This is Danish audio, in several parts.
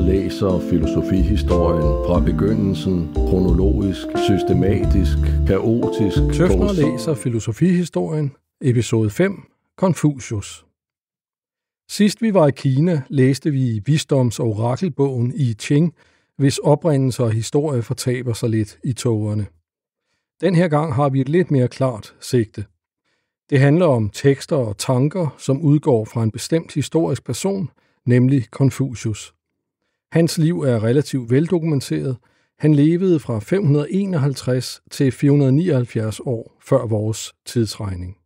læser filosofihistorien fra begyndelsen, kronologisk, systematisk, kaotisk. Tøfner læser filosofihistorien, episode 5, Konfucius. Sidst vi var i Kina, læste vi visdoms- og orakelbogen I Ching, hvis oprindelse og historie fortaber sig lidt i tågerne. Den her gang har vi et lidt mere klart sigte. Det handler om tekster og tanker, som udgår fra en bestemt historisk person, nemlig Konfucius. Hans liv er relativt veldokumenteret. Han levede fra 551 til 479 år før vores tidsregning.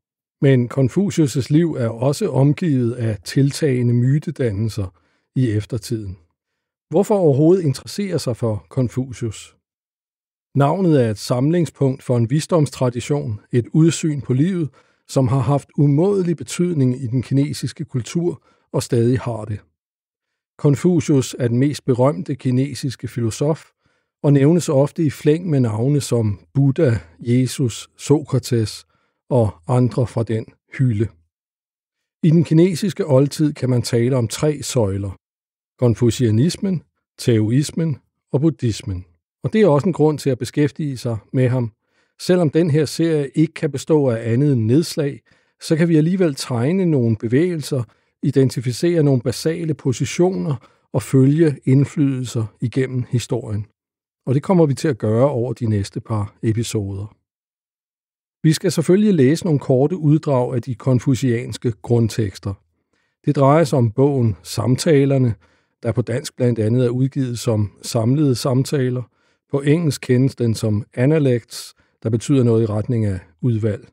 Men Konfucius' liv er også omgivet af tiltagende mytedannelser i eftertiden. Hvorfor overhovedet interessere sig for Konfucius? Navnet er et samlingspunkt for en visdomstradition, et udsyn på livet, som har haft umådelig betydning i den kinesiske kultur og stadig har det. Konfucius er den mest berømte kinesiske filosof og nævnes ofte i flæng med navne som Buddha, Jesus, Sokrates og andre fra den hylde. I den kinesiske oldtid kan man tale om 3 søjler: konfucianismen, taoismen og buddhismen. Og det er også en grund til at beskæftige sig med ham. Selvom den her serie ikke kan bestå af andet end nedslag, så kan vi alligevel tegne nogle bevægelser, identificere nogle basale positioner og følge indflydelser igennem historien. Og det kommer vi til at gøre over de næste par episoder. Vi skal selvfølgelig læse nogle korte uddrag af de konfucianske grundtekster. Det drejer sig om bogen Samtalerne, der på dansk blandt andet er udgivet som Samlede Samtaler. På engelsk kendes den som Analects, der betyder noget i retning af udvalg.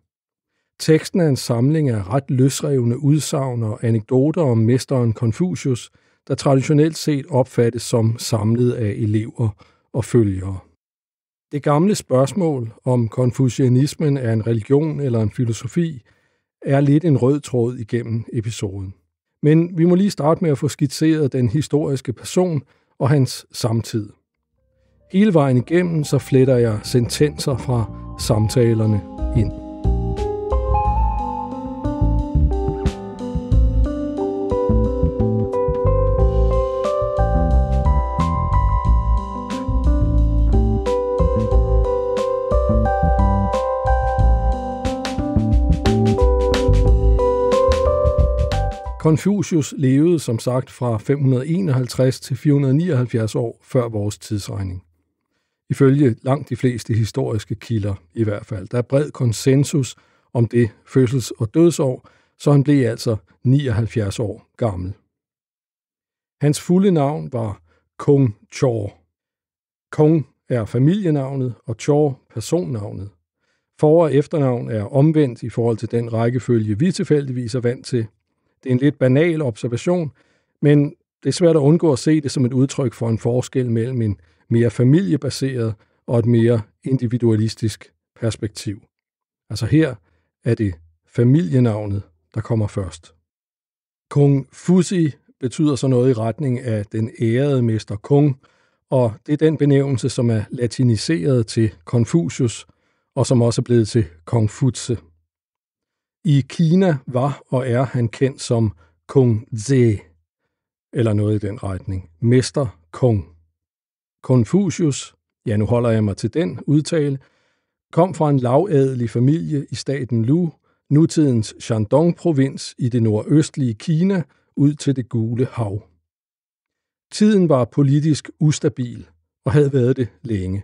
Teksten er en samling af ret løsrevne udsagn og anekdoter om mesteren Konfucius, der traditionelt set opfattes som samlet af elever og følgere. Det gamle spørgsmål, om konfucianismen er en religion eller en filosofi, er lidt en rød tråd igennem episoden. Men vi må lige starte med at få skitseret den historiske person og hans samtid. Hele vejen igennem så fletter jeg sentenser fra samtalerne ind. Konfucius levede som sagt fra 551 til 479 år før vores tidsregning. Ifølge langt de fleste historiske kilder i hvert fald. Der er bred konsensus om det fødsels- og dødsår, så han blev altså 79 år gammel. Hans fulde navn var Kong Chor. Kong er familienavnet, og Chor personnavnet. For- og efternavn er omvendt i forhold til den rækkefølge, vi tilfældigvis er vant til. Det er en lidt banal observation, men det er svært at undgå at se det som et udtryk for en forskel mellem en mere familiebaseret og et mere individualistisk perspektiv. Altså her er det familienavnet, der kommer først. Kong Fuzi betyder så noget i retning af den ærede mester Kong, og det er den benævnelse, som er latiniseret til Konfucius, og som også er blevet til Kong Futse. I Kina var og er han kendt som Kong Ze, eller noget i den retning. Mester Kong. Konfucius, ja nu holder jeg mig til den udtale, kom fra en lavadelig familie i staten Lu, nutidens Shandong-provins i det nordøstlige Kina, ud til det Gule Hav. Tiden var politisk ustabil og havde været det længe.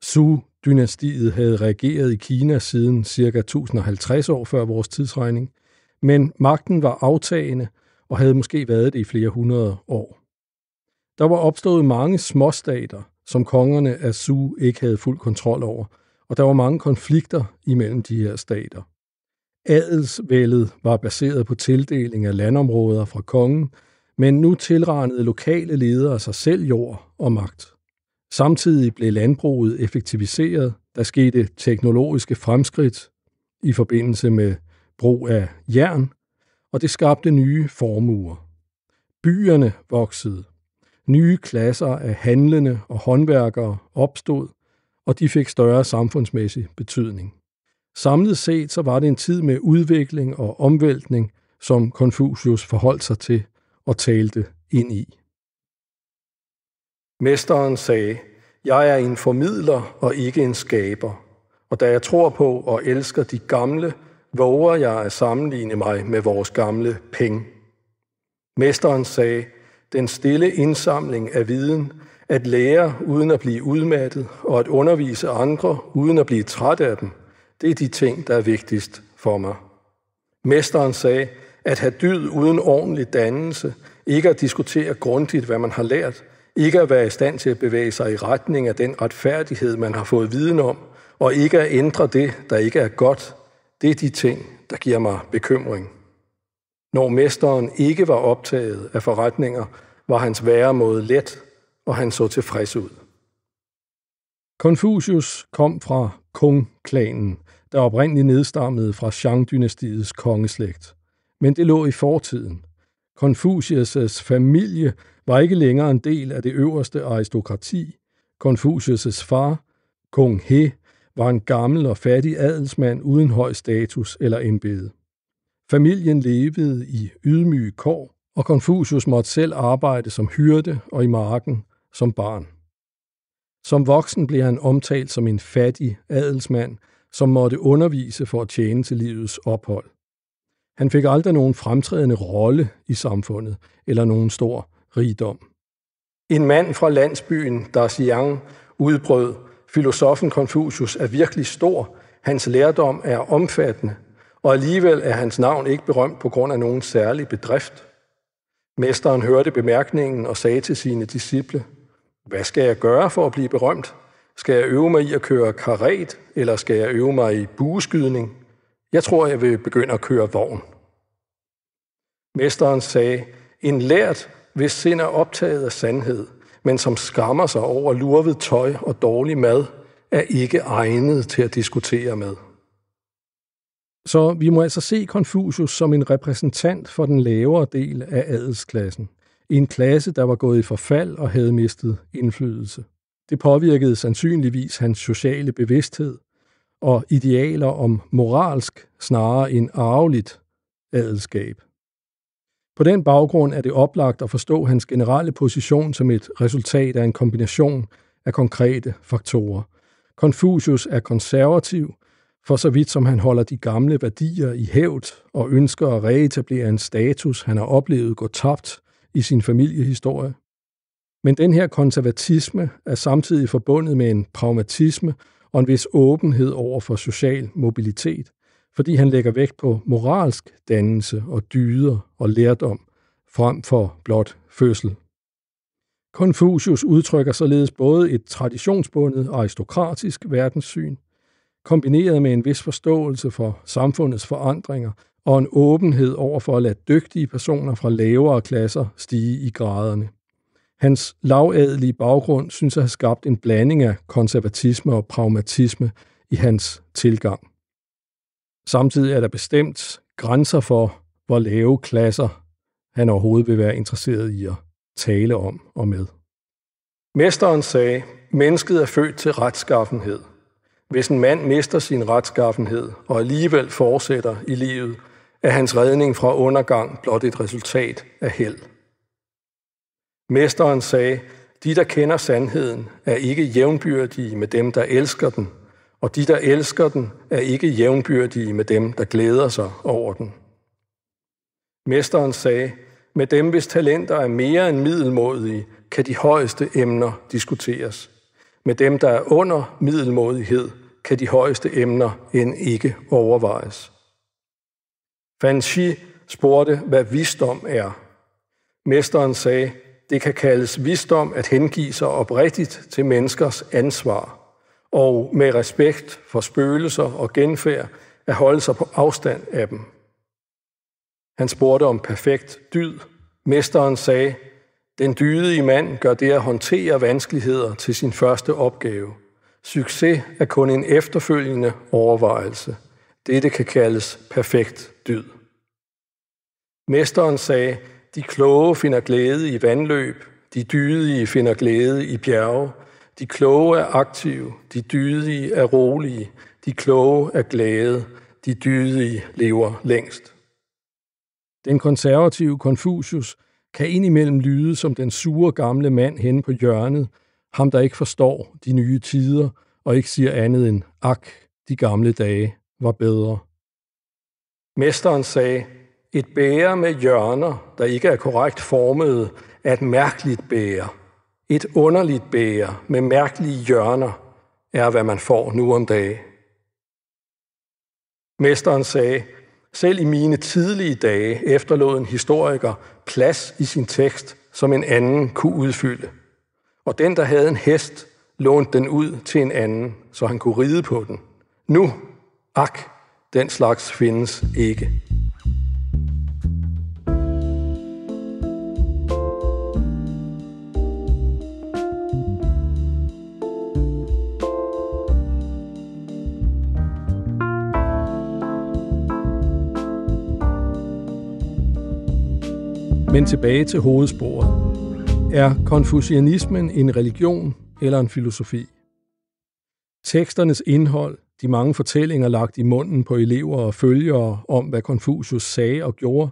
Zhou-dynastiet havde regeret i Kina siden ca. 1050 år før vores tidsregning, men magten var aftagende og havde måske været det i flere hundrede år. Der var opstået mange småstater, som kongerne af Zhou ikke havde fuld kontrol over, og der var mange konflikter imellem de her stater. Adelsvældet var baseret på tildeling af landområder fra kongen, men nu tilranede lokale ledere sig selv jord og magt. Samtidig blev landbruget effektiviseret, der skete teknologiske fremskridt i forbindelse med brug af jern, og det skabte nye formuer. Byerne voksede. Nye klasser af handlende og håndværkere opstod, og de fik større samfundsmæssig betydning. Samlet set så var det en tid med udvikling og omvæltning, som Konfucius forholdt sig til og talte ind i. Mesteren sagde, jeg er en formidler og ikke en skaber, og da jeg tror på og elsker de gamle, våger jeg at sammenligne mig med vores gamle penge. Mesteren sagde, den stille indsamling af viden, at lære uden at blive udmattet, og at undervise andre uden at blive træt af dem, det er de ting, der er vigtigst for mig. Mesteren sagde, at have dyd uden ordentlig dannelse, ikke at diskutere grundigt, hvad man har lært, ikke at være i stand til at bevæge sig i retning af den retfærdighed, man har fået viden om, og ikke at ændre det, der ikke er godt, det er de ting, der giver mig bekymring. Når mesteren ikke var optaget af forretninger, var hans væremåde let, og han så tilfreds ud. Konfucius kom fra Kung-klanen, der oprindeligt nedstammede fra Shang-dynastiets kongeslægt. Men det lå i fortiden. Konfucius' familie var ikke længere en del af det øverste aristokrati. Konfucius' far, Kong He, var en gammel og fattig adelsmand uden høj status eller embede. Familien levede i ydmyge kår, og Konfucius måtte selv arbejde som hyrde og i marken som barn. Som voksen blev han omtalt som en fattig adelsmand, som måtte undervise for at tjene til livets ophold. Han fik aldrig nogen fremtrædende rolle i samfundet eller nogen stor rigdom. En mand fra landsbyen Daxiang udbrød, filosofen Konfucius er virkelig stor, hans lærdom er omfattende, og alligevel er hans navn ikke berømt på grund af nogen særlig bedrift. Mesteren hørte bemærkningen og sagde til sine disciple, hvad skal jeg gøre for at blive berømt? Skal jeg øve mig i at køre karet, eller skal jeg øve mig i bueskydning? Jeg tror, jeg vil begynde at køre vogn. Mesteren sagde, en lærd, hvis sind er optaget af sandhed, men som skammer sig over lurvet tøj og dårlig mad, er ikke egnet til at diskutere med. Så vi må altså se Konfucius som en repræsentant for den lavere del af adelsklassen. En klasse, der var gået i forfald og havde mistet indflydelse. Det påvirkede sandsynligvis hans sociale bevidsthed og idealer om moralsk snarere end arveligt adelskab. På den baggrund er det oplagt at forstå hans generelle position som et resultat af en kombination af konkrete faktorer. Konfucius er konservativ, for så vidt som han holder de gamle værdier i hævd og ønsker at reetablere en status, han har oplevet gå tabt i sin familiehistorie. Men den her konservatisme er samtidig forbundet med en pragmatisme og en vis åbenhed over for social mobilitet, fordi han lægger vægt på moralsk dannelse og dyder og lærdom frem for blot fødsel. Konfucius udtrykker således både et traditionsbundet aristokratisk verdenssyn, kombineret med en vis forståelse for samfundets forandringer og en åbenhed over for at lade dygtige personer fra lavere klasser stige i graderne. Hans lavadelige baggrund synes at have skabt en blanding af konservatisme og pragmatisme i hans tilgang. Samtidig er der bestemt grænser for, hvor lave klasser han overhovedet vil være interesseret i at tale om og med. Mesteren sagde, mennesket er født til retskaffenhed. Hvis en mand mister sin retskaffenhed og alligevel fortsætter i livet, er hans redning fra undergang blot et resultat af held. Mesteren sagde, de, der kender sandheden, er ikke jævnbyrdige med dem, der elsker den, og de, der elsker den, er ikke jævnbyrdige med dem, der glæder sig over den. Mesteren sagde, med dem, hvis talenter er mere end middelmådige, kan de højeste emner diskuteres. Med dem, der er under middelmådighed, kan de højeste emner end ikke overvejes. Fan Shi spurgte, hvad visdom er. Mesteren sagde, det kan kaldes visdom at hengive sig oprigtigt til menneskers ansvar, og med respekt for spøgelser og genfærd at holde sig på afstand af dem. Han spurgte om perfekt dyd. Mesteren sagde, den dydige mand gør det at håndtere vanskeligheder til sin første opgave. Succes er kun en efterfølgende overvejelse. Dette kan kaldes perfekt dyd. Mesteren sagde, de kloge finder glæde i vandløb, de dydige finder glæde i bjerge, de kloge er aktive, de dydige er rolige, de kloge er glade, de dydige lever længst. Den konservative Konfucius kan indimellem lyde som den sure gamle mand henne på hjørnet, ham der ikke forstår de nye tider og ikke siger andet end, ak, de gamle dage var bedre. Mesteren sagde, et bæger med hjørner, der ikke er korrekt formede, er et mærkeligt bæger. Et underligt bæger med mærkelige hjørner er, hvad man får nu om dage. Mesteren sagde, selv i mine tidlige dage efterlod en historiker plads i sin tekst, som en anden kunne udfylde. Og den, der havde en hest, lånte den ud til en anden, så han kunne ride på den. Nu, ak, den slags findes ikke. Men tilbage til hovedsporet. Er konfucianismen en religion eller en filosofi? Teksternes indhold, de mange fortællinger lagt i munden på elever og følgere om, hvad Konfucius sagde og gjorde,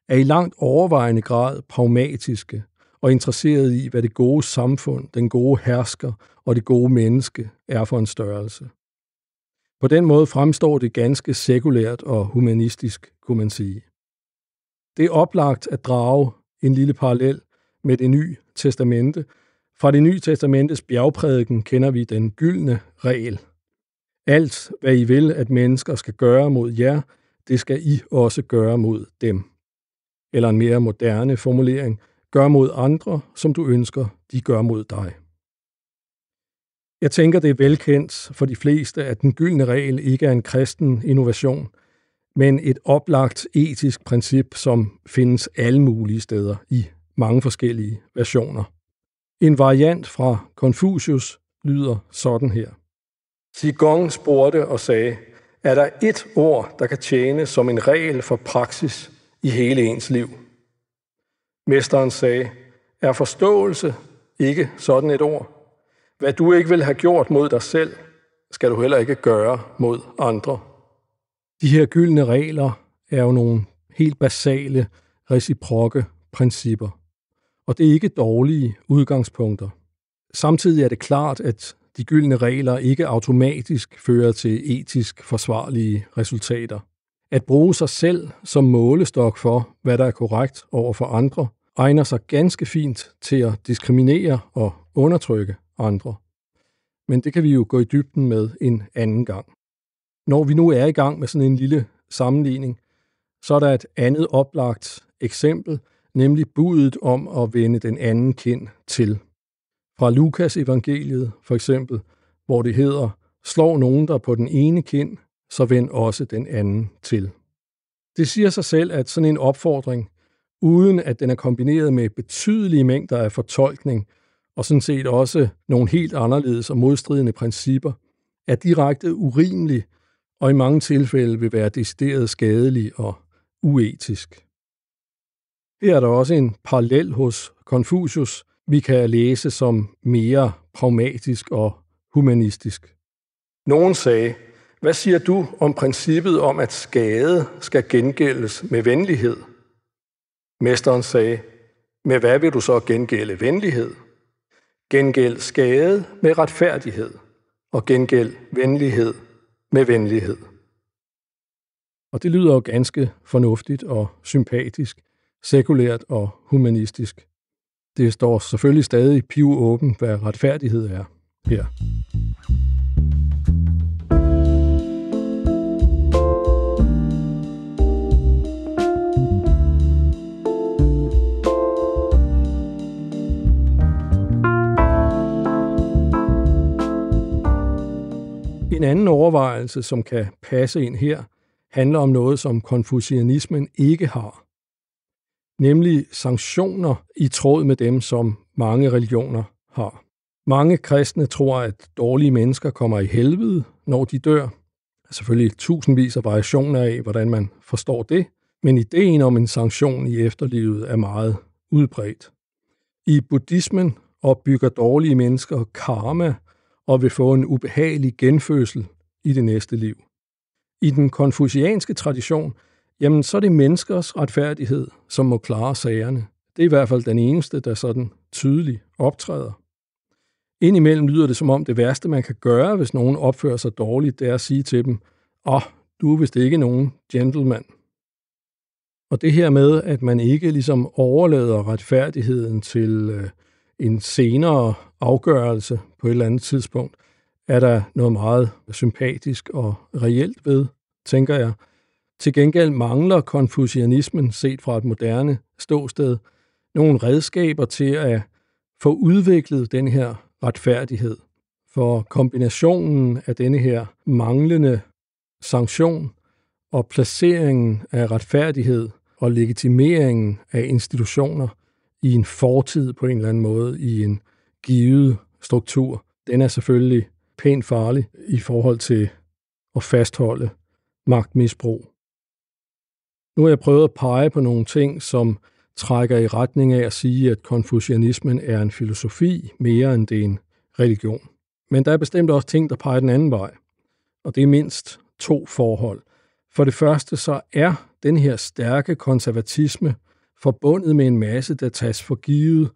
er i langt overvejende grad pragmatiske og interesseret i, hvad det gode samfund, den gode hersker og det gode menneske er for en størrelse. På den måde fremstår det ganske sekulært og humanistisk, kunne man sige. Det er oplagt at drage en lille parallel med det nye testamente. Fra det nye testamentes bjergprædiken kender vi den gyldne regel. Alt, hvad I vil, at mennesker skal gøre mod jer, det skal I også gøre mod dem. Eller en mere moderne formulering, gør mod andre, som du ønsker, de gør mod dig. Jeg tænker, det er velkendt for de fleste, at den gyldne regel ikke er en kristen innovation, men et oplagt etisk princip, som findes alle mulige steder i mange forskellige versioner. En variant fra Konfucius lyder sådan her. Qigong spurgte og sagde, er der et ord, der kan tjene som en regel for praksis i hele ens liv? Mesteren sagde, er forståelse ikke sådan et ord? Hvad du ikke vil have gjort mod dig selv, skal du heller ikke gøre mod andre. De her gyldne regler er jo nogle helt basale, reciprokke principper. Og det er ikke dårlige udgangspunkter. Samtidig er det klart, at de gyldne regler ikke automatisk fører til etisk forsvarlige resultater. At bruge sig selv som målestok for, hvad der er korrekt over for andre, egner sig ganske fint til at diskriminere og undertrykke andre. Men det kan vi jo gå i dybden med en anden gang. Når vi nu er i gang med sådan en lille sammenligning, så er der et andet oplagt eksempel, nemlig budet om at vende den anden kind til. Fra Lukas evangeliet for eksempel, hvor det hedder, slår nogen der på den ene kind, så vend også den anden til. Det siger sig selv, at sådan en opfordring, uden at den er kombineret med betydelige mængder af fortolkning, og sådan set også nogle helt anderledes og modstridende principper, er direkte urimelig og i mange tilfælde vil være decideret skadelig og uetisk. Her er der også en parallel hos Konfucius, vi kan læse som mere pragmatisk og humanistisk. Nogen sagde, hvad siger du om princippet om, at skade skal gengældes med venlighed? Mesteren sagde, med hvad vil du så gengælde venlighed? Gengæld skade med retfærdighed, og gengæld venlighed med venlighed. Og det lyder jo ganske fornuftigt og sympatisk, sekulært og humanistisk. Det står selvfølgelig stadig pivåbent, hvad retfærdighed er her. En anden overvejelse, som kan passe ind her, handler om noget, som konfucianismen ikke har. Nemlig sanktioner i tråd med dem, som mange religioner har. Mange kristne tror, at dårlige mennesker kommer i helvede, når de dør. Selvfølgelig tusindvis af variationer af, hvordan man forstår det, men ideen om en sanktion i efterlivet er meget udbredt. I buddhismen opbygger dårlige mennesker karma og vil få en ubehagelig genfødsel i det næste liv. I den konfucianske tradition, jamen så er det menneskers retfærdighed, som må klare sagerne. Det er i hvert fald den eneste, der sådan tydeligt optræder. Indimellem lyder det som om det værste, man kan gøre, hvis nogen opfører sig dårligt, det er at sige til dem, du er vist ikke nogen gentleman. Og det her med, at man ikke ligesom overlader retfærdigheden til en senere afgørelse på et eller andet tidspunkt, er der noget meget sympatisk og reelt ved, tænker jeg. Til gengæld mangler konfucianismen, set fra et moderne ståsted, nogle redskaber til at få udviklet den her retfærdighed. For kombinationen af denne her manglende sanktion og placeringen af retfærdighed og legitimeringen af institutioner i en fortid på en eller anden måde, i en givet struktur, den er selvfølgelig pænt farlig i forhold til at fastholde magtmisbrug. Nu har jeg prøvet at pege på nogle ting, som trækker i retning af at sige, at konfucianismen er en filosofi mere end det er en religion. Men der er bestemt også ting, der peger den anden vej. Og det er mindst 2 forhold. For det første så er den her stærke konservatisme forbundet med en masse, der tages for givet,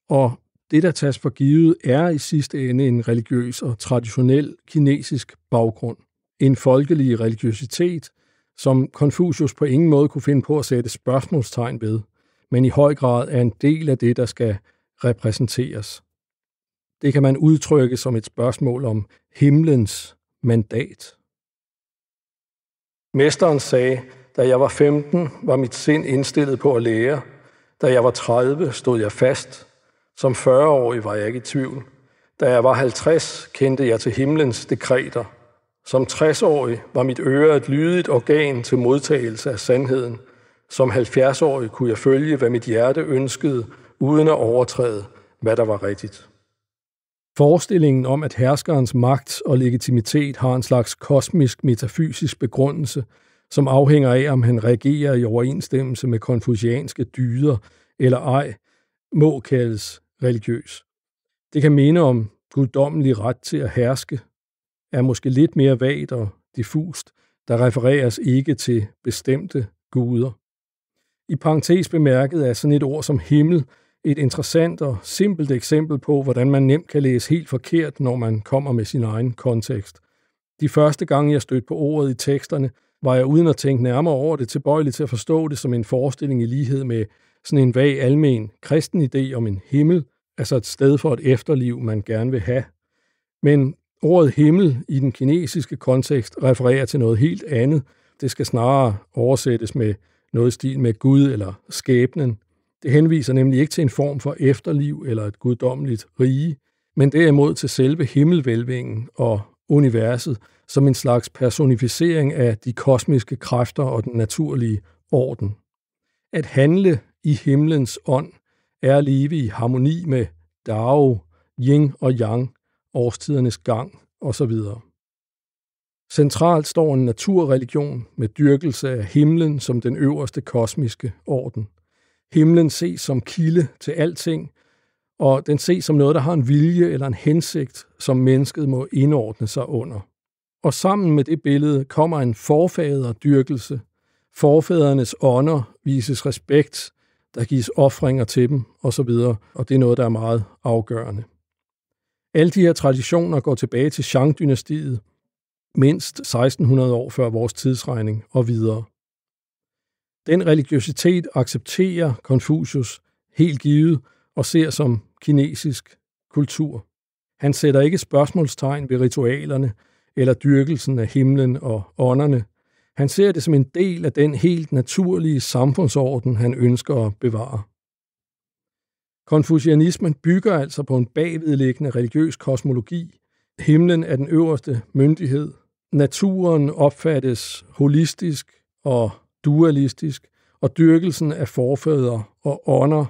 og det, der tages for givet, er i sidste ende en religiøs og traditionel kinesisk baggrund. En folkelig religiøsitet, som Konfucius på ingen måde kunne finde på at sætte spørgsmålstegn ved, men i høj grad er en del af det, der skal repræsenteres. Det kan man udtrykke som et spørgsmål om himlens mandat. Mesteren sagde, da jeg var 15, var mit sind indstillet på at lære. Da jeg var 30, stod jeg fast. Som 40-årig var jeg ikke i tvivl. Da jeg var 50, kendte jeg til himlens dekreter. Som 60-årig var mit øre et lydigt organ til modtagelse af sandheden. Som 70-årig kunne jeg følge, hvad mit hjerte ønskede, uden at overtræde, hvad der var rigtigt. Forestillingen om, at herskerens magt og legitimitet har en slags kosmisk metafysisk begrundelse, som afhænger af, om han reagerer i overensstemmelse med konfucianske dyder eller ej, må kaldes religiøs. Det kan minde om guddommelig ret til at herske, er måske lidt mere vagt og diffust, der refereres ikke til bestemte guder. I parentes bemærket er sådan et ord som himmel et interessant og simpelt eksempel på, hvordan man nemt kan læse helt forkert, når man kommer med sin egen kontekst. De første gange, jeg stødte på ordet i teksterne, var jeg uden at tænke nærmere over det tilbøjelig til at forstå det som en forestilling i lighed med sådan en vag almen kristen idé om en himmel, altså et sted for et efterliv, man gerne vil have. Men ordet himmel i den kinesiske kontekst refererer til noget helt andet. Det skal snarere oversættes med noget i stil med Gud eller skæbnen. Det henviser nemlig ikke til en form for efterliv eller et guddommeligt rige, men derimod til selve himmelvælvingen og universet som en slags personificering af de kosmiske kræfter og den naturlige orden. At handle i himlens ånd er at leve i harmoni med Dao, Yin og Yang, årstidernes gang osv. Centralt står en naturreligion med dyrkelse af himlen som den øverste kosmiske orden. Himlen ses som kilde til alting, og den ses som noget, der har en vilje eller en hensigt, som mennesket må indordne sig under. Og sammen med det billede kommer en forfaderdyrkelse. Forfædrenes ånder vises respekt, der gives ofringer til dem osv., og det er noget, der er meget afgørende. Alle de her traditioner går tilbage til Shang-dynastiet, mindst 1600 år før vores tidsregning og videre. Den religiøsitet accepterer Konfucius helt givet og ser som kinesisk kultur. Han sætter ikke spørgsmålstegn ved ritualerne eller dyrkelsen af himlen og ånderne. Han ser det som en del af den helt naturlige samfundsorden, han ønsker at bevare. Konfucianismen bygger altså på en bagvedliggende religiøs kosmologi. Himlen er den øverste myndighed. Naturen opfattes holistisk og dualistisk, og dyrkelsen af forfædre og ånder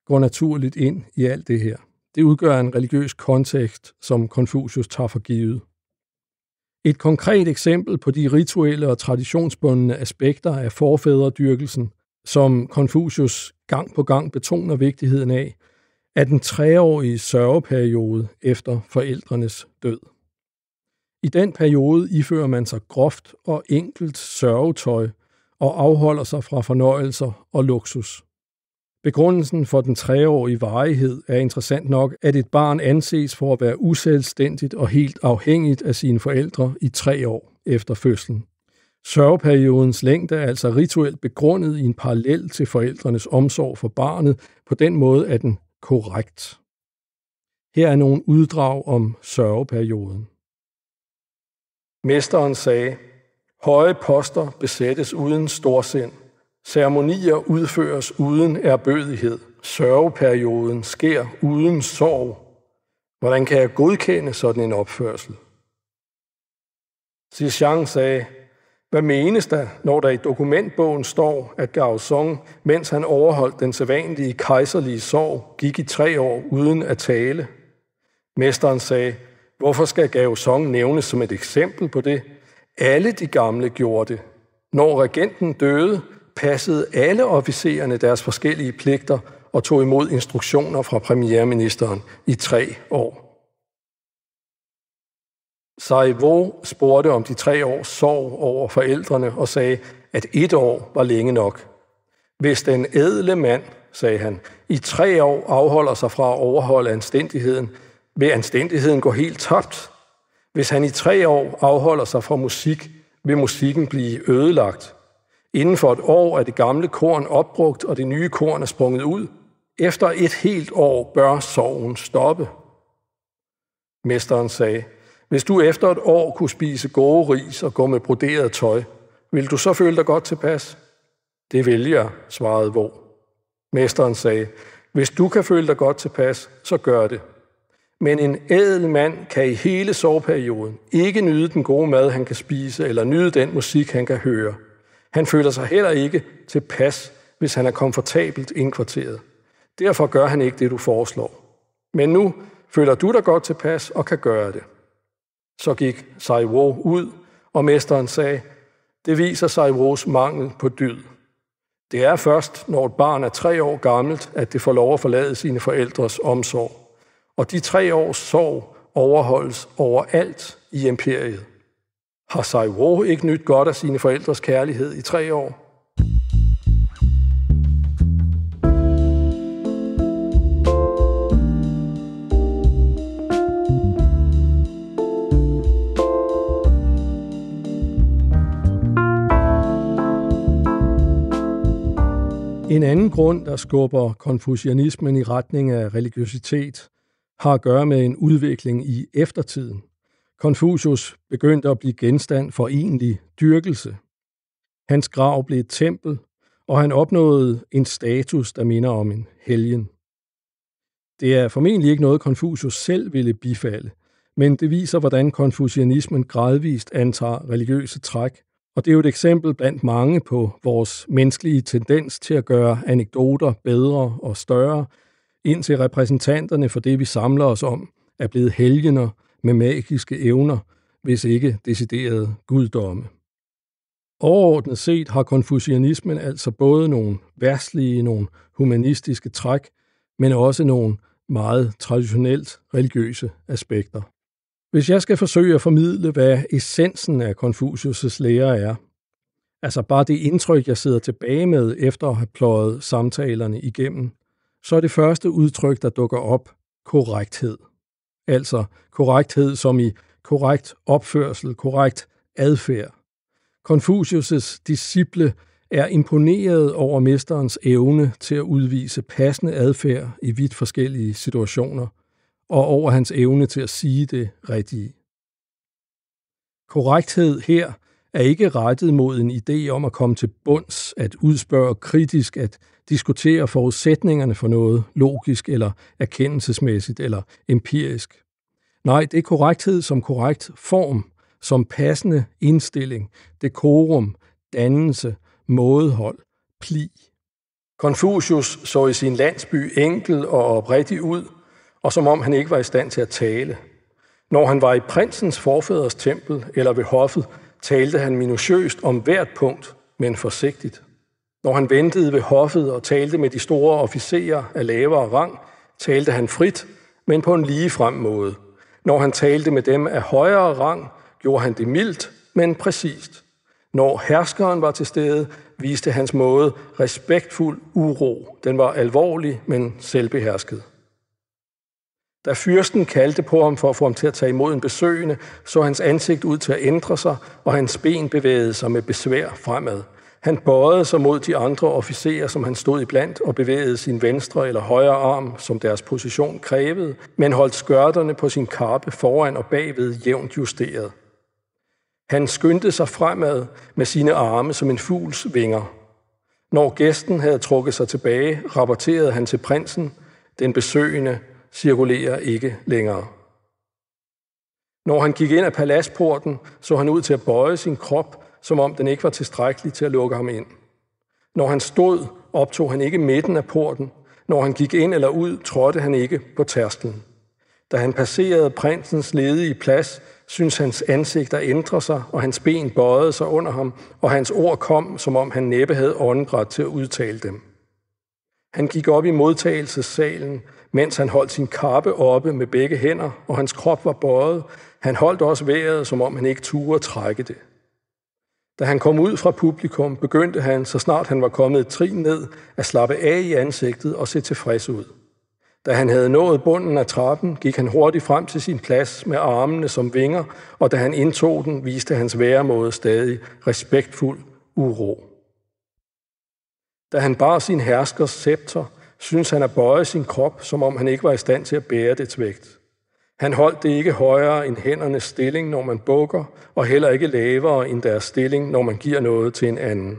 går naturligt ind i alt det her. Det udgør en religiøs kontekst, som Konfucius tager for givet. Et konkret eksempel på de rituelle og traditionsbundne aspekter af forfædredyrkelsen, som Konfucius gang på gang betoner vigtigheden af, er den 3-årige sørgeperiode efter forældrenes død. I den periode ifører man sig groft og enkelt sørgetøj og afholder sig fra fornøjelser og luksus. Begrundelsen for den 3-årige varighed er interessant nok, at et barn anses for at være uselvstændigt og helt afhængigt af sine forældre i 3 år efter fødslen. Sørgeperiodens længde er altså rituelt begrundet i en parallel til forældrenes omsorg for barnet. På den måde er den korrekt. Her er nogle uddrag om sørgeperioden. Mesteren sagde: høje poster besættes uden storsind. Ceremonier udføres uden ærbødighed. Sørgeperioden sker uden sorg. Hvordan kan jeg godkende sådan en opførsel? Xizang sagde: hvad menes der, når der i dokumentbogen står, at Gao Song, mens han overholdt den sædvanlige kejserlige sorg, gik i 3 år uden at tale? Mesteren sagde: hvorfor skal Gao Song nævnes som et eksempel på det? Alle de gamle gjorde det. Når regenten døde, passede alle officererne deres forskellige pligter og tog imod instruktioner fra premierministeren i 3 år. Sai Wo spurgte om de 3 års sorg over forældrene og sagde, at 1 år var længe nok. Hvis den ædle mand, sagde han, i 3 år afholder sig fra at overholde anstændigheden, vil anstændigheden gå helt tabt. Hvis han i 3 år afholder sig fra musik, vil musikken blive ødelagt. Inden for 1 år er det gamle korn opbrugt, og det nye korn er sprunget ud. Efter 1 helt år bør sorgen stoppe. Mesteren sagde: hvis du efter 1 år kunne spise gode ris og gå med broderet tøj, vil du så føle dig godt tilpas? Det vil jeg, svarede Wo. Mesteren sagde: hvis du kan føle dig godt tilpas, så gør det. Men en ædel mand kan i hele sorgperioden ikke nyde den gode mad, han kan spise, eller nyde den musik, han kan høre. Han føler sig heller ikke tilpas, hvis han er komfortabelt indkvarteret. Derfor gør han ikke det, du foreslår. Men nu føler du dig godt tilpas og kan gøre det. Så gik Sai Wo ud, og mesteren sagde: det viser Sai Wos mangel på dyd. Det er først, når et barn er 3 år gammelt, at det får lov at forlade sine forældres omsorg. Og de 3 års sorg overholdes overalt i imperiet. Har Sai Wo ikke nydt godt af sine forældres kærlighed i 3 år? En anden grund, der skubber konfucianismen i retning af religiøsitet, har at gøre med en udvikling i eftertiden. Konfucius begyndte at blive genstand for egentlig dyrkelse. Hans grav blev et tempel, og han opnåede en status, der minder om en helgen. Det er formentlig ikke noget, Konfucius selv ville bifalde, men det viser, hvordan konfucianismen gradvist antager religiøse træk, og det er jo et eksempel blandt mange på vores menneskelige tendens til at gøre anekdoter bedre og større, indtil repræsentanterne for det, vi samler os om, er blevet helgener med magiske evner, hvis ikke deciderede guddomme. Overordnet set har konfucianismen altså både nogle verdslige, nogle humanistiske træk, men også nogle meget traditionelt religiøse aspekter. Hvis jeg skal forsøge at formidle, hvad essensen af Konfucius' lære er, altså bare det indtryk, jeg sidder tilbage med efter at have pløjet samtalerne igennem, så er det første udtryk, der dukker op, korrekthed. Altså korrekthed som i korrekt opførsel, korrekt adfærd. Konfucius' disciple er imponeret over mesterens evne til at udvise passende adfærd i vidt forskellige situationer, og over hans evne til at sige det rigtige. Korrekthed her er ikke rettet mod en idé om at komme til bunds, at udspørge kritisk, at diskutere forudsætningerne for noget logisk eller erkendelsesmæssigt eller empirisk. Nej, det er korrekthed som korrekt form, som passende indstilling, dekorum, dannelse, mådehold, pli. Konfucius så i sin landsby enkel og oprigtig ud, og som om han ikke var i stand til at tale. Når han var i prinsens forfædres tempel eller ved hoffet, talte han minutiøst om hvert punkt, men forsigtigt. Når han ventede ved hoffet og talte med de store officerer af lavere rang, talte han frit, men på en ligefrem måde. Når han talte med dem af højere rang, gjorde han det mildt, men præcist. Når herskeren var til stede, viste hans måde respektfuld uro. Den var alvorlig, men selvbehersket. Da fyrsten kaldte på ham for at få ham til at tage imod en besøgende, så hans ansigt ud til at ændre sig, og hans ben bevægede sig med besvær fremad. Han bøjede sig mod de andre officerer, som han stod iblandt, og bevægede sin venstre eller højre arm, som deres position krævede, men holdt skørterne på sin kappe foran og bagved jævnt justeret. Han skyndte sig fremad med sine arme som en fugls vinger. Når gæsten havde trukket sig tilbage, rapporterede han til prinsen: den besøgende cirkulerer ikke længere. Når han gik ind ad paladsporten, så han ud til at bøje sin krop, som om den ikke var tilstrækkelig til at lukke ham ind. Når han stod, optog han ikke midten af porten. Når han gik ind eller ud, trådte han ikke på tærsklen. Da han passerede prinsens ledige plads, syntes hans ansigt at ændre sig, og hans ben bøjede sig under ham, og hans ord kom, som om han næppe havde åndedræt til at udtale dem. Han gik op i modtagelsessalen, mens han holdt sin kappe oppe med begge hænder, og hans krop var bøjet. Han holdt også vejret, som om han ikke turde trække det. Da han kom ud fra publikum, begyndte han, så snart han var kommet et trin ned, at slappe af i ansigtet og se tilfreds ud. Da han havde nået bunden af trappen, gik han hurtigt frem til sin plads med armene som vinger, og da han indtog den, viste hans væremåde stadig respektfuld uro. Da han bar sin herskers scepter, syntes han at bøje sin krop, som om han ikke var i stand til at bære dets vægt. Han holdt det ikke højere end hændernes stilling, når man bukker, og heller ikke lavere end deres stilling, når man giver noget til en anden.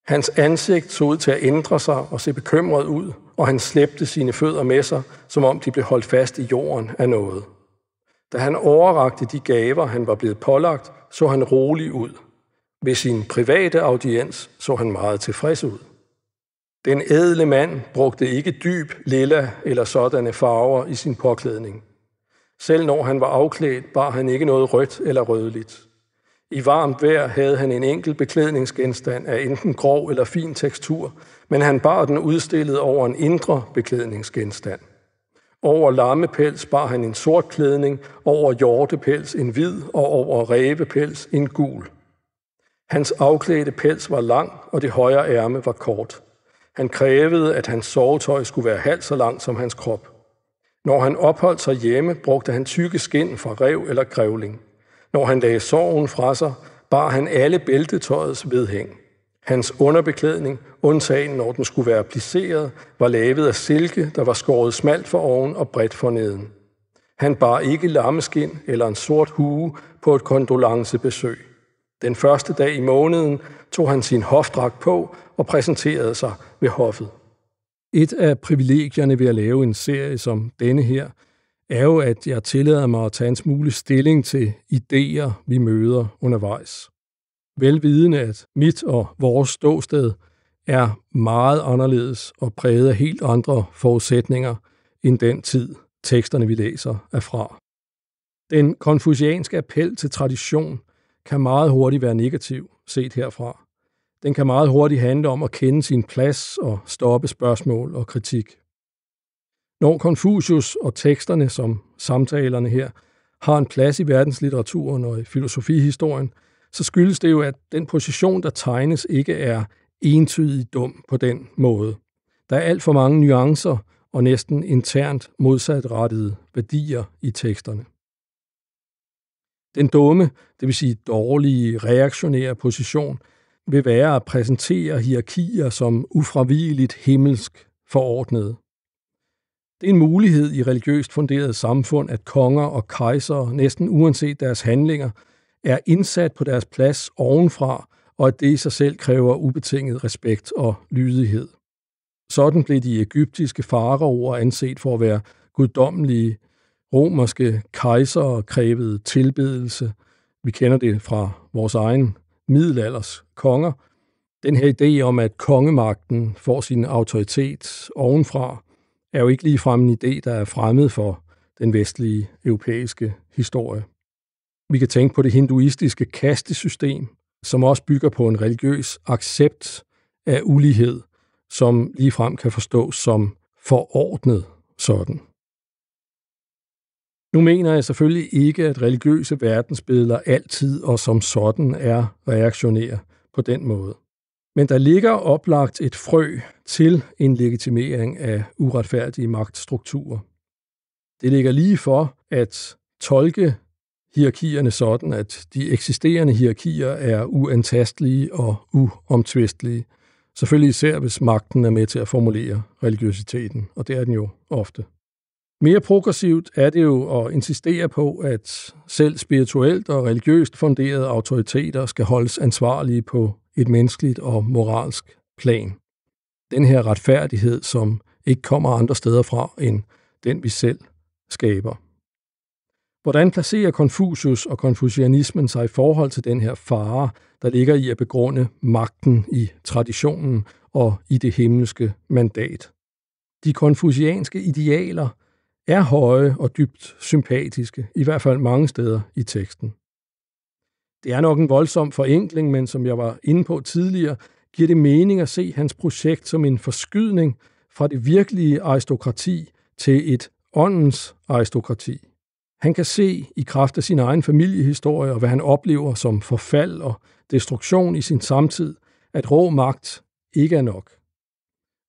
Hans ansigt så ud til at ændre sig og se bekymret ud, og han slæbte sine fødder med sig, som om de blev holdt fast i jorden af noget. Da han overrakte de gaver, han var blevet pålagt, så han rolig ud. Ved sin private audiens så han meget tilfreds ud. Den ædle mand brugte ikke dyb, lilla eller sådanne farver i sin påklædning. Selv når han var afklædt, bar han ikke noget rødt eller rødligt. I varmt vejr havde han en enkelt beklædningsgenstand af enten grov eller fin tekstur, men han bar den udstillet over en indre beklædningsgenstand. Over lammepels bar han en sort klædning, over hjortepels en hvid og over rævepels en gul. Hans afklædte pels var lang, og det højre ærme var kort. Han krævede, at hans sovetøj skulle være halvt så langt som hans krop. Når han opholdt sig hjemme, brugte han tykke skind fra ræv eller grævling. Når han lagde sorgen fra sig, bar han alle bæltetøjets vedhæng. Hans underbeklædning, undtagen når den skulle være plisseret, var lavet af silke, der var skåret smalt for oven og bredt for neden. Han bar ikke lammeskind eller en sort hue på et kondolencebesøg. Den første dag i måneden tog han sin hofdragt på og præsenterede sig ved hoffet. Et af privilegierne ved at lave en serie som denne her, er jo, at jeg tillader mig at tage en smule stilling til idéer, vi møder undervejs. Velvidende, at mit og vores ståsted er meget anderledes og præget af helt andre forudsætninger end den tid, teksterne vi læser er fra. Den konfucianske appel til tradition kan meget hurtigt være negativ, set herfra. Den kan meget hurtigt handle om at kende sin plads og stoppe spørgsmål og kritik. Når Konfucius og teksterne, som samtalerne her, har en plads i verdenslitteraturen og i filosofihistorien, så skyldes det jo, at den position, der tegnes, ikke er entydigt dum på den måde. Der er alt for mange nuancer og næsten internt modsatrettede værdier i teksterne. Den dumme, det vil sige dårlige, reaktionære position, vil være at præsentere hierarkier som ufravigeligt himmelsk forordnede. Det er en mulighed i religiøst funderet samfund, at konger og kejsere, næsten uanset deres handlinger, er indsat på deres plads ovenfra, og at det i sig selv kræver ubetinget respekt og lydighed. Sådan blev de egyptiske faraoer anset for at være guddommelige. Romerske kejsere krævede tilbedelse. Vi kender det fra vores egen middelalders konger. Den her idé om, at kongemagten får sin autoritet ovenfra, er jo ikke ligefrem en idé, der er fremmed for den vestlige europæiske historie. Vi kan tænke på det hinduistiske kastesystem, som også bygger på en religiøs accept af ulighed, som ligefrem kan forstås som forordnet sådan. Nu mener jeg selvfølgelig ikke, at religiøse verdensbilleder altid og som sådan er reaktionære på den måde. Men der ligger oplagt et frø til en legitimering af uretfærdige magtstrukturer. Det ligger lige for at tolke hierarkierne sådan, at de eksisterende hierarkier er uantastelige og uomtvistelige. Selvfølgelig især, hvis magten er med til at formulere religiøsiteten, og det er den jo ofte. Mere progressivt er det jo at insistere på, at selv spirituelt og religiøst funderede autoriteter skal holdes ansvarlige på et menneskeligt og moralsk plan. Den her retfærdighed, som ikke kommer andre steder fra end den, vi selv skaber. Hvordan placerer Konfucius og konfucianismen sig i forhold til den her fare, der ligger i at begrunde magten i traditionen og i det himmelske mandat? De konfucianske idealer er høje og dybt sympatiske, i hvert fald mange steder i teksten. Det er nok en voldsom forenkling, men som jeg var inde på tidligere, giver det mening at se hans projekt som en forskydning fra det virkelige aristokrati til et åndens aristokrati. Han kan se i kraft af sin egen familiehistorie og hvad han oplever som forfald og destruktion i sin samtid, at rå magt ikke er nok.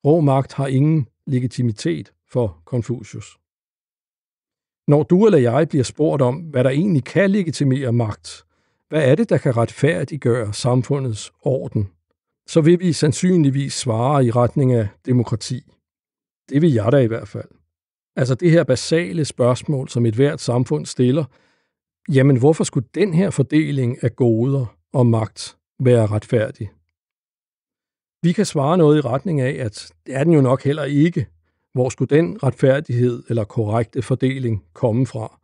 Rå magt har ingen legitimitet for Konfucius. Når du eller jeg bliver spurgt om, hvad der egentlig kan legitimere magt, hvad er det, der kan retfærdiggøre samfundets orden, så vil vi sandsynligvis svare i retning af demokrati. Det vil jeg da i hvert fald. Altså det her basale spørgsmål, som et hvert samfund stiller, jamen hvorfor skulle den her fordeling af goder og magt være retfærdig? Vi kan svare noget i retning af, at det er den jo nok heller ikke. Hvor skulle den retfærdighed eller korrekte fordeling komme fra?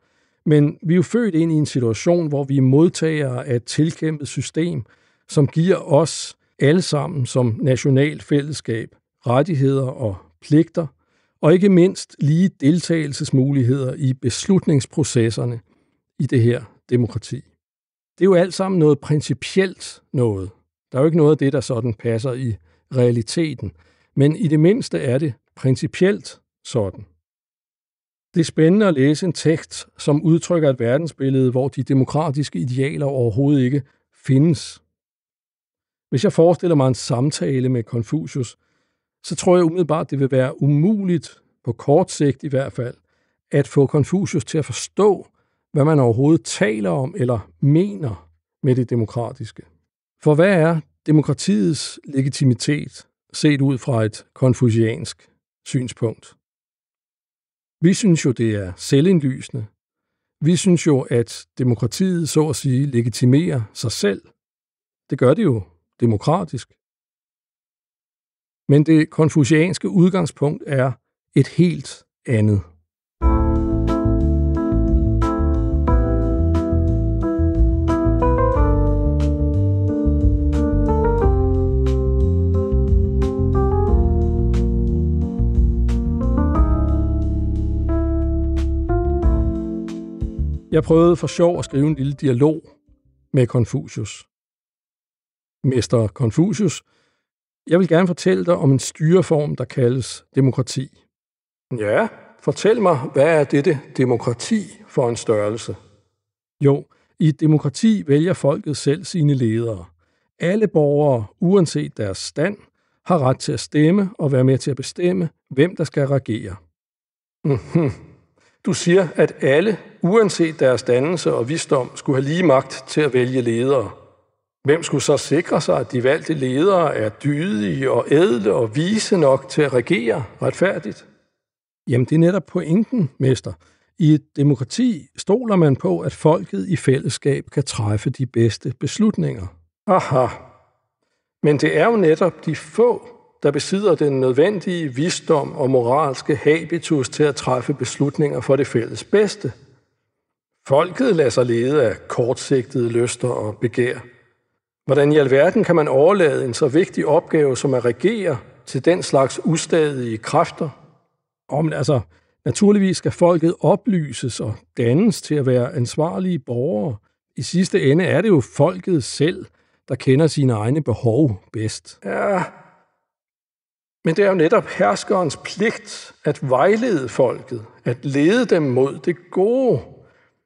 Men vi er jo født ind i en situation, hvor vi er modtagere af et tilkæmpet system, som giver os alle sammen som nationalt fællesskab rettigheder og pligter, og ikke mindst lige deltagelsesmuligheder i beslutningsprocesserne i det her demokrati. Det er jo alt sammen noget principielt noget. Der er jo ikke noget af det, der sådan passer i realiteten, men i det mindste er det principielt sådan. Det er spændende at læse en tekst, som udtrykker et verdensbillede, hvor de demokratiske idealer overhovedet ikke findes. Hvis jeg forestiller mig en samtale med Konfucius, så tror jeg umiddelbart, det vil være umuligt, på kort sigt i hvert fald, at få Konfucius til at forstå, hvad man overhovedet taler om eller mener med det demokratiske. For hvad er demokratiets legitimitet set ud fra et konfuciansk synspunkt? Vi synes jo, det er selvindlysende. Vi synes jo, at demokratiet så at sige legitimerer sig selv. Det gør det jo demokratisk. Men det konfucianske udgangspunkt er et helt andet. Jeg prøvede for sjov at skrive en lille dialog med Konfucius. Mester Konfucius, jeg vil gerne fortælle dig om en styreform, der kaldes demokrati. Ja, fortæl mig, hvad er dette demokrati for en størrelse? Jo, i et demokrati vælger folket selv sine ledere. Alle borgere, uanset deres stand, har ret til at stemme og være med til at bestemme, hvem der skal regere. Du siger, at alle, uanset deres dannelse og visdom, skulle have lige magt til at vælge ledere. Hvem skulle så sikre sig, at de valgte ledere er dydige og ædle og vise nok til at regere retfærdigt? Jamen, det er netop pointen, mester. I et demokrati stoler man på, at folket i fællesskab kan træffe de bedste beslutninger. Aha. Men det er jo netop de få, der besidder den nødvendige visdom og moralske habitus til at træffe beslutninger for det fælles bedste. Folket lader sig lede af kortsigtede lyster og begær. Hvordan i alverden kan man overlade en så vigtig opgave som at regere til den slags ustadige kræfter? Naturligvis skal folket oplyses og dannes til at være ansvarlige borgere. I sidste ende er det jo folket selv, der kender sine egne behov bedst. Ja, Men det er jo netop herskerens pligt at vejlede folket, at lede dem mod det gode.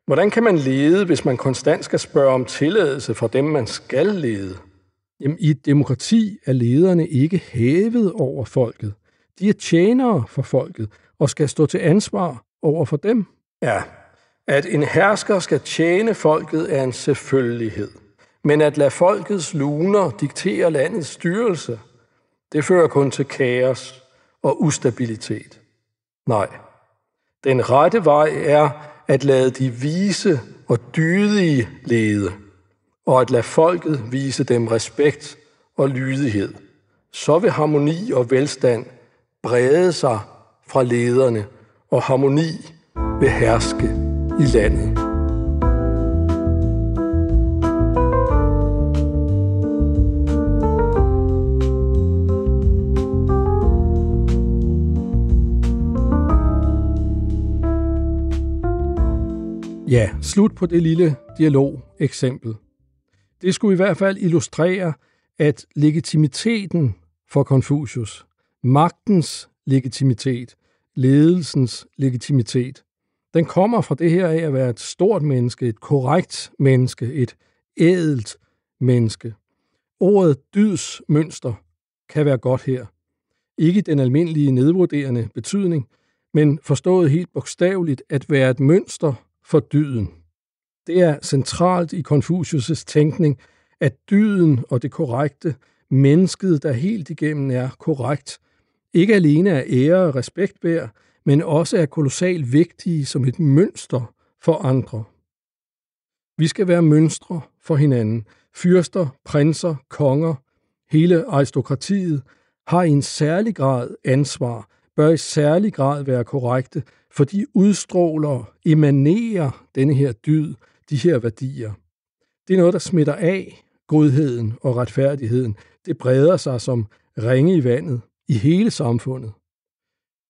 Hvordan kan man lede, hvis man konstant skal spørge om tilladelse fra dem, man skal lede? Jamen, i et demokrati er lederne ikke hævet over folket. De er tjenere for folket og skal stå til ansvar over for dem. Ja, at en hersker skal tjene folket er en selvfølgelighed. Men at lade folkets luner diktere landets styrelse, det fører kun til kaos og ustabilitet. Nej, den rette vej er at lade de vise og dydige lede, og at lade folket vise dem respekt og lydighed. Så vil harmoni og velstand brede sig fra lederne, og harmoni vil herske i landet. Ja, slut på det lille dialog-eksempel. Det skulle i hvert fald illustrere, at legitimiteten for Konfucius, magtens legitimitet, ledelsens legitimitet, den kommer fra det her af at være et stort menneske, et korrekt menneske, et ædelt menneske. Ordet dydsmønster kan være godt her. Ikke den almindelige nedvurderende betydning, men forstået helt bogstaveligt at være et mønster for dyden. Det er centralt i Konfucius' tænkning, at dyden og det korrekte, mennesket, der helt igennem er korrekt, ikke alene er ære og respekt værd, men også er kolossalt vigtige som et mønster for andre. Vi skal være mønstre for hinanden. Fyrster, prinser, konger, hele aristokratiet har i en særlig grad ansvar, bør i særlig grad være korrekte, for de udstråler, emanerer denne her dyd, de her værdier. Det er noget, der smitter af, godheden og retfærdigheden. Det breder sig som ringe i vandet i hele samfundet.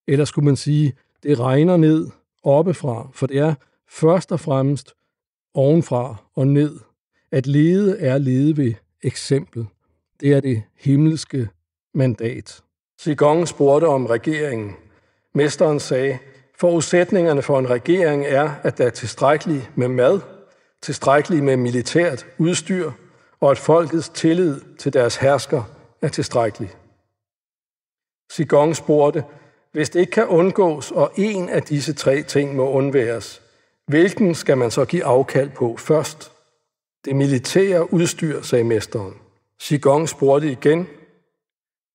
Eller skulle man sige, det regner ned oppefra, for det er først og fremmest ovenfra og ned. At lede er lede ved eksempel. Det er det himmelske mandat. Qigong spurgte om regeringen. Mesteren sagde, forudsætningerne for en regering er, at der er tilstrækkeligt med mad, tilstrækkeligt med militært udstyr, og at folkets tillid til deres hersker er tilstrækkelig. Qigong spurgte, hvis det ikke kan undgås, og en af disse tre ting må undværes, hvilken skal man så give afkald på først? Det militære udstyr, sagde mesteren. Qigong spurgte igen,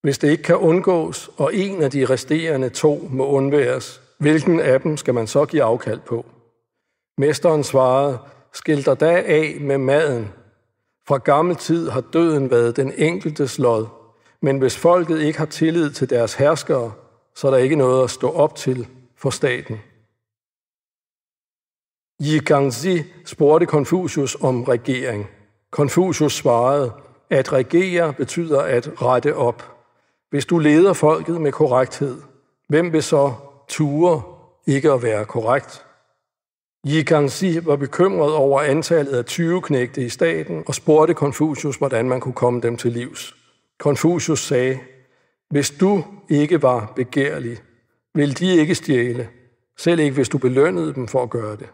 hvis det ikke kan undgås, og en af de resterende to må undværes, hvilken af dem skal man så give afkald på? Mesteren svarede, skil dig da af med maden. Fra gammel tid har døden været den enkeltes lod, men hvis folket ikke har tillid til deres herskere, så er der ikke noget at stå op til for staten. Yi Gangzi spurgte Konfucius om regering. Konfucius svarede, at regere betyder at rette op. Hvis du leder folket med korrekthed, hvem vil så ture ikke at være korrekt? Yi Gangzi var bekymret over antallet af tyveknægte i staten og spurgte Konfucius, hvordan man kunne komme dem til livs. Konfucius sagde, hvis du ikke var begærlig, ville de ikke stjæle, selv ikke hvis du belønnede dem for at gøre det.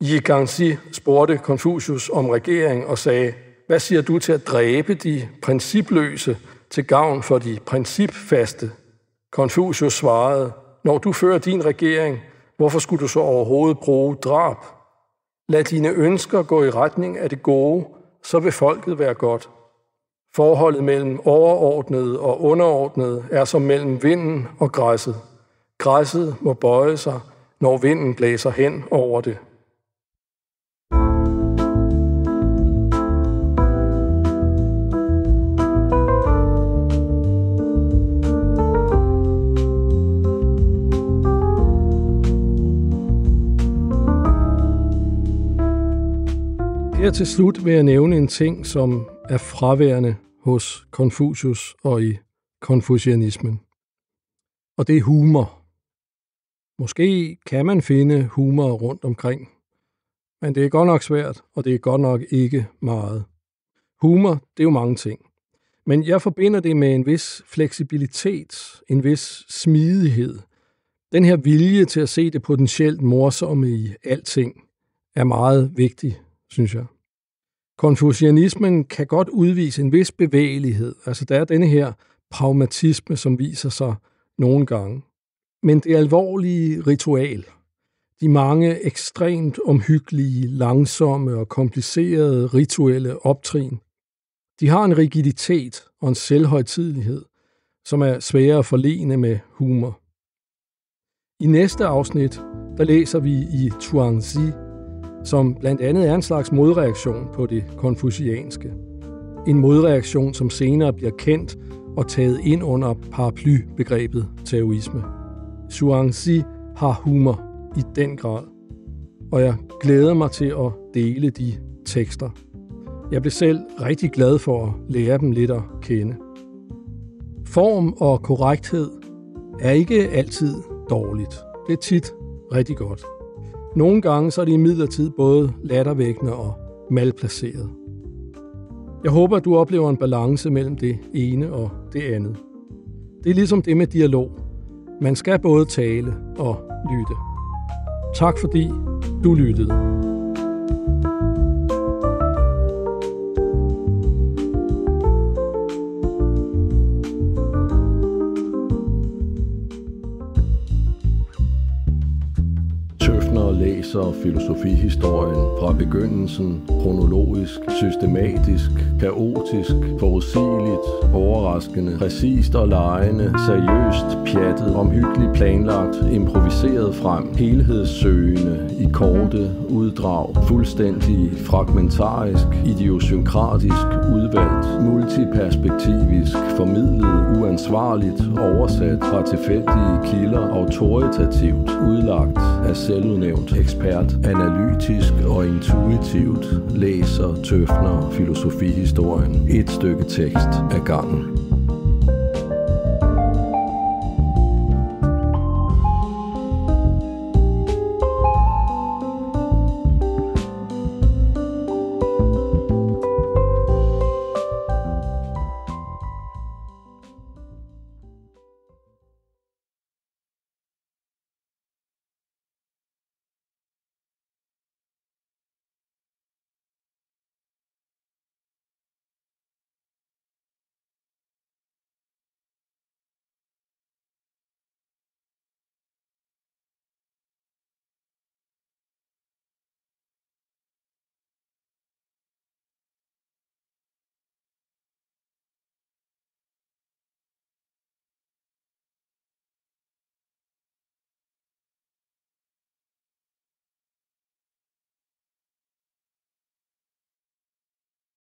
Yi Gangzi spurgte Konfucius om regering og sagde, hvad siger du til at dræbe de principløse til gavn for de principfaste? Konfucius svarede, når du fører din regering, hvorfor skulle du så overhovedet bruge drab? Lad dine ønsker gå i retning af det gode, så vil folket være godt. Forholdet mellem overordnede og underordnede er som mellem vinden og græsset. Græsset må bøje sig, når vinden blæser hen over det. Her til slut vil jeg nævne en ting, som er fraværende hos Konfucius og i konfucianismen. Og det er humor. Måske kan man finde humor rundt omkring, men det er godt nok svært, og det er godt nok ikke meget. Humor, det er jo mange ting. Men jeg forbinder det med en vis fleksibilitet, en vis smidighed. Den her vilje til at se det potentielt morsomme i alting er meget vigtig, synes jeg. Konfucianismen kan godt udvise en vis bevægelighed. Altså der er denne her pragmatisme, som viser sig nogle gange. Men det alvorlige ritual, de mange ekstremt omhyggelige, langsomme og komplicerede rituelle optrin, de har en rigiditet og en selvhøjtidelighed, som er svære at forene med humor. I næste afsnit, der læser vi i Zhuangzi, som blandt andet er en slags modreaktion på det konfucianske. En modreaktion, som senere bliver kendt og taget ind under paraplybegrebet taoisme. Zhuangzi har humor i den grad, og jeg glæder mig til at dele de tekster. Jeg blev selv rigtig glad for at lære dem lidt at kende. Form og korrekthed er ikke altid dårligt. Det er tit rigtig godt. Nogle gange så er det imidlertid både lattervækkende og malplaceret. Jeg håber, at du oplever en balance mellem det ene og det andet. Det er ligesom det med dialog. Man skal både tale og lytte. Tak fordi du lyttede. Læser filosofihistorien fra begyndelsen, kronologisk, systematisk, kaotisk, forudsigeligt, overraskende, præcist og legende, seriøst, pjattet, omhyggeligt planlagt, improviseret frem, helhedssøgende, i korte uddrag, fuldstændig fragmentarisk, idiosynkratisk, udvalgt, multiperspektivisk, formidlet, uansvarligt, oversat fra tilfældige kilder, autoritativt, udlagt af selvudnævnt ekspert, analytisk og intuitivt læser, tøfner filosofihistorien et stykke tekst ad gangen.